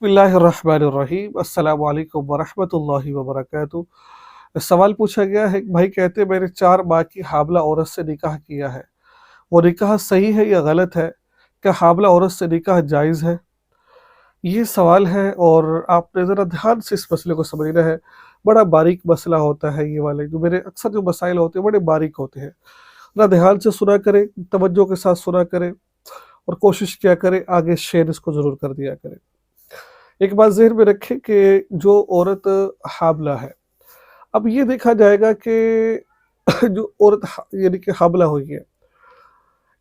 بسم اللہ الرحمن الرحیم السلام علیکم ورحمۃ اللہ وبرکاتہ۔ سوال پوچھا گیا ہے کہ بھائی کہتے ہیں میں نے 4 ماہ کی حاملہ عورت سے نکاح کیا ہے، وہ نکاح صحیح ہے یا غلط ہے؟ کیا حاملہ عورت سے نکاح جائز ہے؟ یہ سوال ہے اور آپ نے ذرا دھیان سے اس مسئلے کو سمجھنا ہے۔ بڑا باریک مسئلہ ہوتا ہے یہ والے، جو میرے اکثر جو مسائل ہوتے ہیں بڑے باریک ہوتے ہیں۔ ذرا دھیان سے سنا کریں، توجہ کے ساتھ سنا کریں اور کوشش کیا کریں آگے شیئر اس کو ضرور کر دیا کریں۔ ایک بات ذہن میں رکھیں کہ جو عورت حاملہ ہے، اب یہ دیکھا جائے گا کہ جو عورت یعنی کہ حاملہ ہوئی ہے،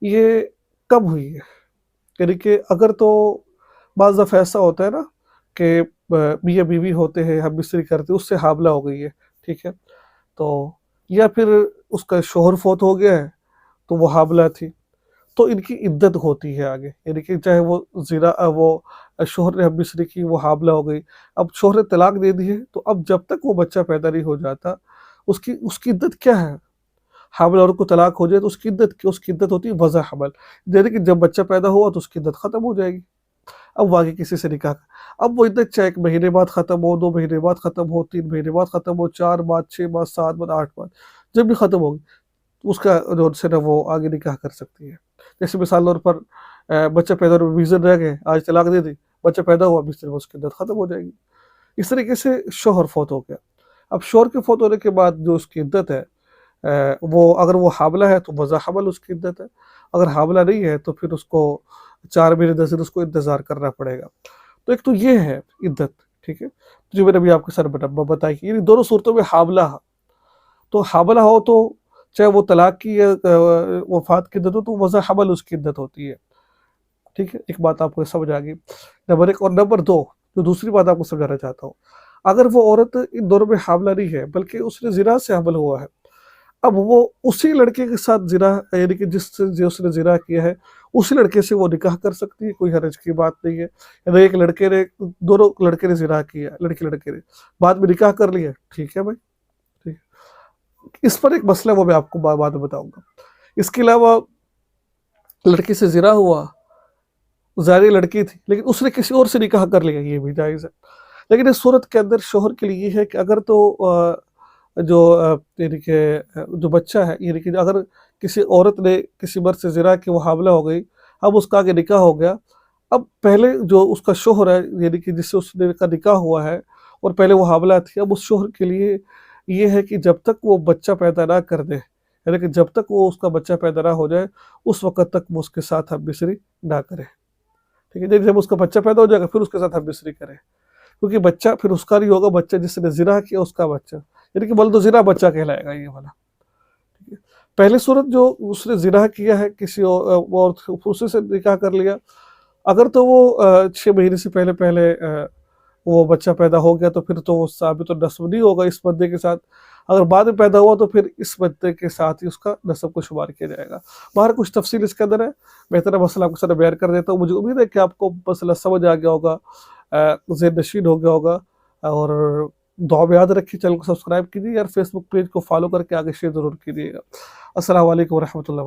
یہ کب ہوئی ہے؟ یعنی کہ اگر تو بعض دفعہ ایسا ہوتا ہے نا کہ میاں بیوی ہوتے ہیں، ہم مستری کرتے ہیں، اس سے حاملہ ہو گئی ہے، ٹھیک ہے، تو یا پھر اس کا شوہر فوت ہو گیا ہے تو وہ حاملہ تھی، تو ان کی عدت ہوتی ہے آگے، یعنی کہ چاہے وہ شوہر نے ہم مصری کی، وہ حاملہ ہو گئی، اب شوہر نے طلاق دے دی ہے، تو اب جب تک وہ بچہ پیدا نہیں ہو جاتا اس کی عدت کیا ہے؟ حاملہ عورت کو طلاق ہو جائے تو اس کی عدت ہوتی ہے وضع حمل، یعنی کہ جب بچہ پیدا ہوا تو اس کی عدت ختم ہو جائے گی۔ اب وہ آگے کسی سے نکاح اب وہ عدت چاہے 1 مہینے بعد ختم ہو، 2 مہینے بعد ختم ہو، 3 مہینے بعد ختم ہو، 4 بعد، 6 بعد، 7 بعد، 8 بعد، جب بھی ختم ہوگی اس کا جو سے نا وہ آگے نکاح کر سکتی ہے۔ جیسے مثال طور پر بچہ پیدا ہونے 20 دن رہ گئے، آج طلاق دے دی، بچہ پیدا ہوا 20 دن میں اس کی عدت ختم ہو جائے گی۔ اس طریقے سے شوہر فوت ہو گیا، اب شوہر کے فوت ہونے کے بعد جو اس کی عدت ہے، اگر وہ حاملہ ہے تو وضع حمل اس کی عدت ہے، اگر حاملہ نہیں ہے تو پھر اس کو 4 مہینے 10 دن اس کو انتظار کرنا پڑے گا۔ تو ایک تو یہ ہے عدت، ٹھیک ہے، جو میں نے ابھی آپ کے ساتھ بتائی، یعنی دونوں صورتوں میں حاملہ تو حاملہ ہو تو چاہے وہ طلاق کی یا وفات کی عدت ہو تو وضع حمل اس کی عدت ہوتی ہے، ٹھیک ہے۔ ایک بات آپ کو سمجھ آ گئی، نمبر 1 اور نمبر 2 جو دوسری بات آپ کو سمجھانا چاہتا ہوں، اگر وہ عورت ان دونوں میں حاملہ نہیں ہے بلکہ اس نے زنا سے حمل ہوا ہے، اب وہ اسی لڑکے کے ساتھ زنا، یعنی کہ جو اس نے زنا کیا ہے اسی لڑکے سے وہ نکاح کر سکتی ہے، کوئی حرج کی بات نہیں ہے۔ یعنی ایک لڑکے نے، دونوں لڑکے نے زنا کیا، لڑکے نے بعد میں نکاح کر لیا، ٹھیک ہے بھائی، ٹھیک ہے۔ اس پر ایک مسئلہ وہ میں آپ کو بعد میں بتاؤں گا۔ اس کے علاوہ لڑکی سے زنا ہوا، ظاہر لڑکی تھی لیکن اس نے کسی اور سے نکاح کر لیا، یہ بھی جائز ہے۔ لیکن اس صورت کے اندر شوہر کے لیے یہ ہے کہ اگر تو جو یعنی کہ جو بچہ ہے، یعنی کہ اگر کسی عورت نے کسی مرد سے زنا کہ وہ حاملہ ہو گئی، اب اس کا آگے نکاح ہو گیا، اب پہلے جو اس کا شوہر ہے، یعنی کہ جس سے اس نے کا نکاح ہوا ہے اور پہلے وہ حاملہ تھی، اب اس شوہر کے لیے یہ ہے کہ جب تک وہ بچہ پیدا نہ کر دے، یعنی کہ جب تک وہ اس کا بچہ پیدا نہ ہو جائے اس وقت تک وہ اس کے ساتھ ہم مصری نہ کرے، ٹھیک ہے۔ جب اس کا بچہ پیدا ہو جائے گا پھر اس کے ساتھ ہم مصری کرے، کیونکہ بچہ پھر اس کا نہیں ہوگا، بچہ جس نے زنا کیا اس کا بچہ، یعنی کہ بلد و زنا بچہ کہلائے گا یہ والا، ٹھیک ہے۔ پہلی صورت جو اس نے زنا کیا ہے کسی اور اسی سے نکاح کر لیا، اگر تو وہ 6 مہینے سے پہلے وہ بچہ پیدا ہو گیا تو پھر تو وہ ثابت النسب نہیں ہوگا اس بندے کے ساتھ، اگر بعد میں پیدا ہوا تو پھر اس بندے کے ساتھ ہی اس کا نسب کو شمار کیا جائے گا۔ باہر کچھ تفصیل اس کے اندر ہے، بہتر مسئلہ آپ کے ساتھ بیان کر دیتا ہوں۔ مجھے امید ہے کہ آپ کو مسئلہ سمجھ آ گیا ہوگا، ذہن نشین ہو گیا ہوگا، اور دعا میں یاد رکھیے، چینل کو سبسکرائب کیجیے اور فیس بک پیج کو فالو کر کے آگے شیئر ضرور کیجیے گا۔ السلام علیکم ورحمۃ اللہ وبرکاتہ۔